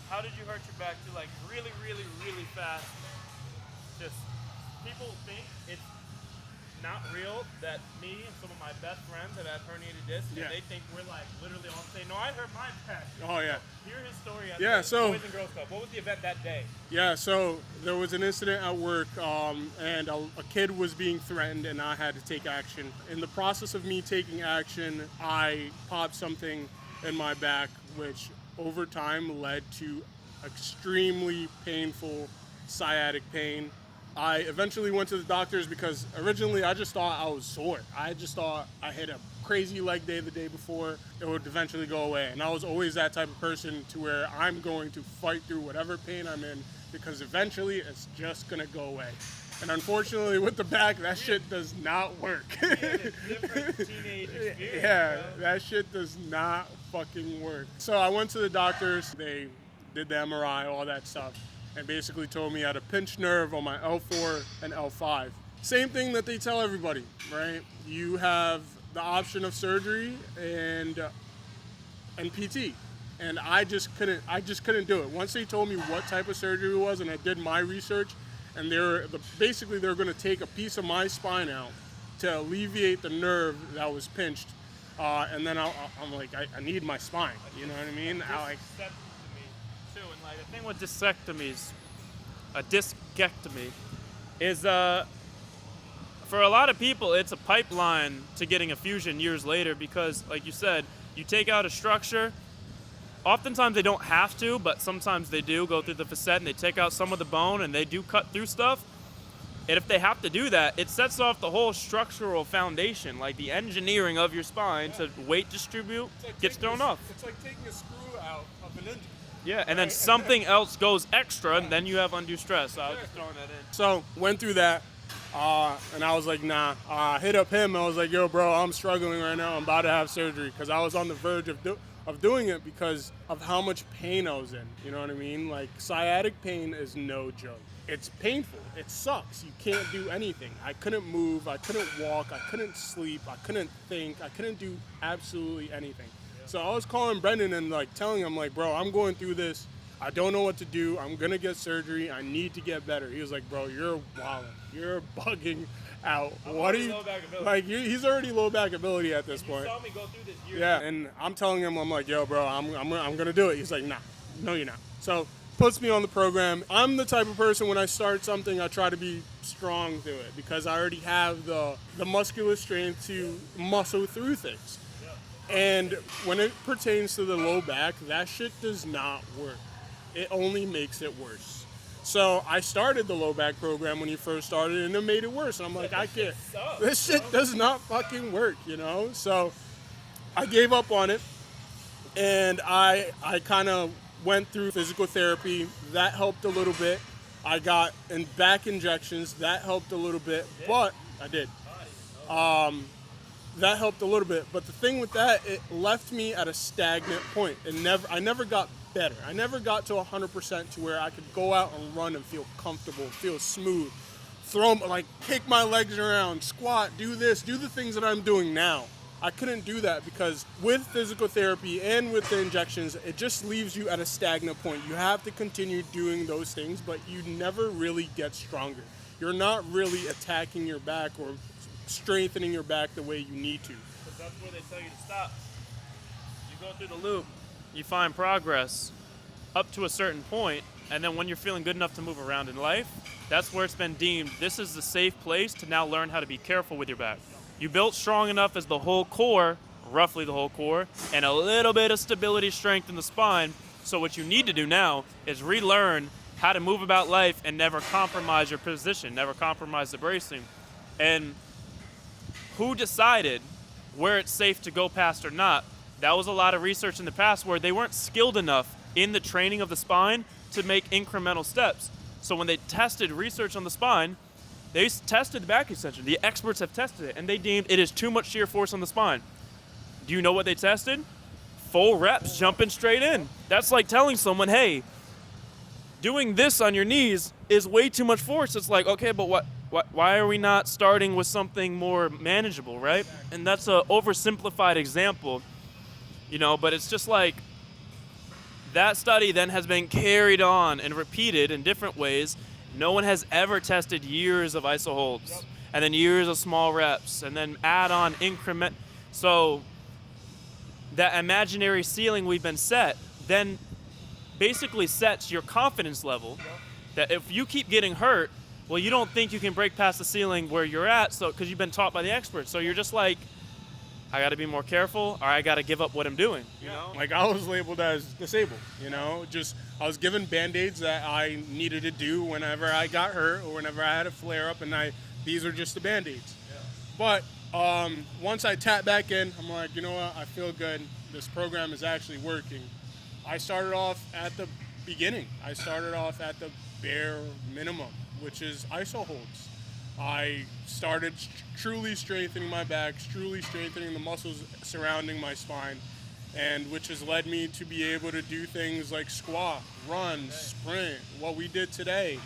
how did you hurt your back to like really, really, really fast? Just people think it's not real that me and some of my best friends have had herniated discs, Yeah. and they think we're like literally on saying, "No, I hurt my back." Oh yeah. So, hear his story at Yeah, the so- Boys and Girls Club. What was the event that day? Yeah, so there was an incident at work, and a kid was being threatened, and I had to take action. In the process of me taking action, I popped something in my back, which over time led to extremely painful sciatic pain. I eventually went to the doctors because originally I just thought I was sore. I just thought I hit a crazy leg day the day before, it would eventually go away. And I was always that type of person to where I'm going to fight through whatever pain I'm in because eventually it's just gonna go away. And unfortunately with the back, that shit does not work. Different teenage experience. Yeah, that shit does not fucking work. So I went to the doctors, they did the MRI, all that stuff, and basically told me I had a pinched nerve on my L4 and L5. Same thing that they tell everybody, right? You have the option of surgery and PT. And I just couldn't do it. Once they told me what type of surgery it was and I did my research, and basically they're going to take a piece of my spine out to alleviate the nerve that was pinched. And then I'm like, I need my spine. You know what I mean? Discectomy too, and like the thing with discectomies, a discectomy is for a lot of people it's a pipeline to getting a fusion years later because, like you said, you take out a structure. Oftentimes they don't have to, but sometimes they do go through the facet and they take out some of the bone and they do cut through stuff. And if they have to do that, it sets off the whole structural foundation, like the engineering of your spine to weight distribute gets thrown off. It's like taking a screw out of an engine. Yeah, and then something else goes extra, and then you have undue stress. So I was just throwing that in. So went through that, and I was like, nah. Hit up him. I was like, yo, bro, I'm struggling right now. I'm about to have surgery because I was on the verge of doing it because of how much pain I was in. You know what I mean? Like sciatic pain is no joke. It's painful. It sucks. You can't do anything. I couldn't move. I couldn't walk. I couldn't sleep. I couldn't think. I couldn't do absolutely anything. So I was calling Brendan and like telling him like, bro, I'm going through this. I don't know what to do. I'm gonna get surgery. I need to get better. He was like, bro, you're wilding. You're bugging out. What are you like? He's already low back ability at this point. You saw me go through this years Yeah, and I'm telling him, I'm like, yo, bro, I'm gonna do it. He's like, nah, no, you're not. So puts me on the program. I'm the type of person when I start something, I try to be strong through it because I already have the muscular strength to muscle through things. And when it pertains to the low back, that shit does not work. It only makes it worse. So I started the low back program when you first started, and it made it worse. And I'm like, I can't. This shit does not fucking work, you know? So I gave up on it, and I kind of went through physical therapy. That helped a little bit. I got back injections. That helped a little bit, but I did. That helped a little bit, but the thing with that, it left me at a stagnant point. I never got better. I never got to 100% to where I could go out and run and feel comfortable, feel smooth, kick my legs around, squat, do this, do the things that I'm doing now. I couldn't do that because with physical therapy and with the injections, it just leaves you at a stagnant point. You have to continue doing those things, but you never really get stronger. You're not really attacking your back or strengthening your back the way you need to. Because that's where they tell you to stop. You go through the loop, you find progress up to a certain point, and then when you're feeling good enough to move around in life, that's where it's been deemed this is the safe place to now learn how to be careful with your back. You built strong enough as the whole core, roughly the whole core, and a little bit of stability, strength in the spine. So what you need to do now is relearn how to move about life and never compromise your position, never compromise the bracing. And who decided where it's safe to go past or not? That was a lot of research in the past where they weren't skilled enough in the training of the spine to make incremental steps. So when they tested research on the spine, they tested the back extension. The experts have tested it, and they deemed it is too much shear force on the spine. Do you know what they tested? Full reps, jumping straight in. That's like telling someone, hey, doing this on your knees is way too much force. It's like, okay, but why are we not starting with something more manageable, right? And that's an oversimplified example, you know, but it's just like That study then has been carried on and repeated in different ways. No one has ever tested years of iso holds and then years of small reps and then add on increment. So that imaginary ceiling we've been set then basically sets your confidence level that if you keep getting hurt, well, you don't think you can break past the ceiling where you're at, so because you've been taught by the experts. So you're just like, I got to be more careful, or I got to give up what I'm doing. You know, like I was labeled as disabled. You know, just I was given band-aids that I needed to do whenever I got hurt or whenever I had a flare-up, and these are just the band-aids. Yeah. But once I tap back in, I'm like, you know what? I feel good. This program is actually working. I started off at the beginning. I started off at the bare minimum, which is iso holds. I started truly strengthening my back, truly strengthening the muscles surrounding my spine, and which has led me to be able to do things like squat, run, sprint, what we did today,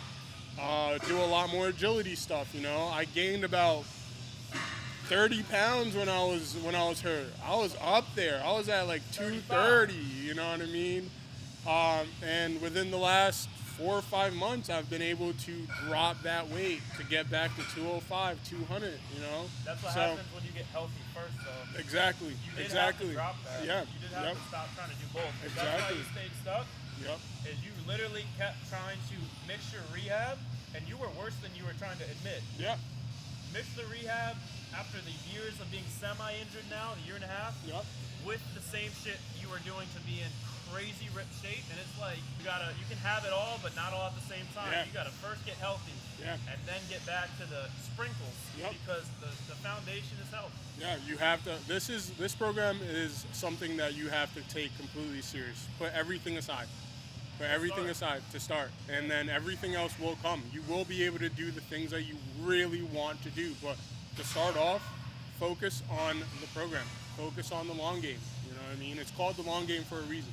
do a lot more agility stuff. You know, I gained about 30 pounds when I was hurt. I was up there. I was at like 230. You know what I mean? And within the last 4 or 5 months, I've been able to drop that weight to get back to 205, 200, you know? That's what happens when you get healthy first, though. Exactly. You did have to drop that. Yeah. You did have to stop trying to do both. Exactly. That's why you stayed stuck. Yep. Is you literally kept trying to mix your rehab, and you were worse than you were trying to admit. Yeah. Mix the rehab after the years of being semi-injured now, a year and a half, with the same shit you were doing to be in crazy ripped shape, and it's like you can have it all, but not all at the same time. Yeah. You gotta first get healthy, and then get back to the sprinkles, because the foundation is health. Yeah, you have to. This program is something that you have to take completely serious. Put everything aside. Put everything aside to start, and then everything else will come. You will be able to do the things that you really want to do, but to start off, focus on the program. Focus on the long game. You know what I mean? It's called the long game for a reason.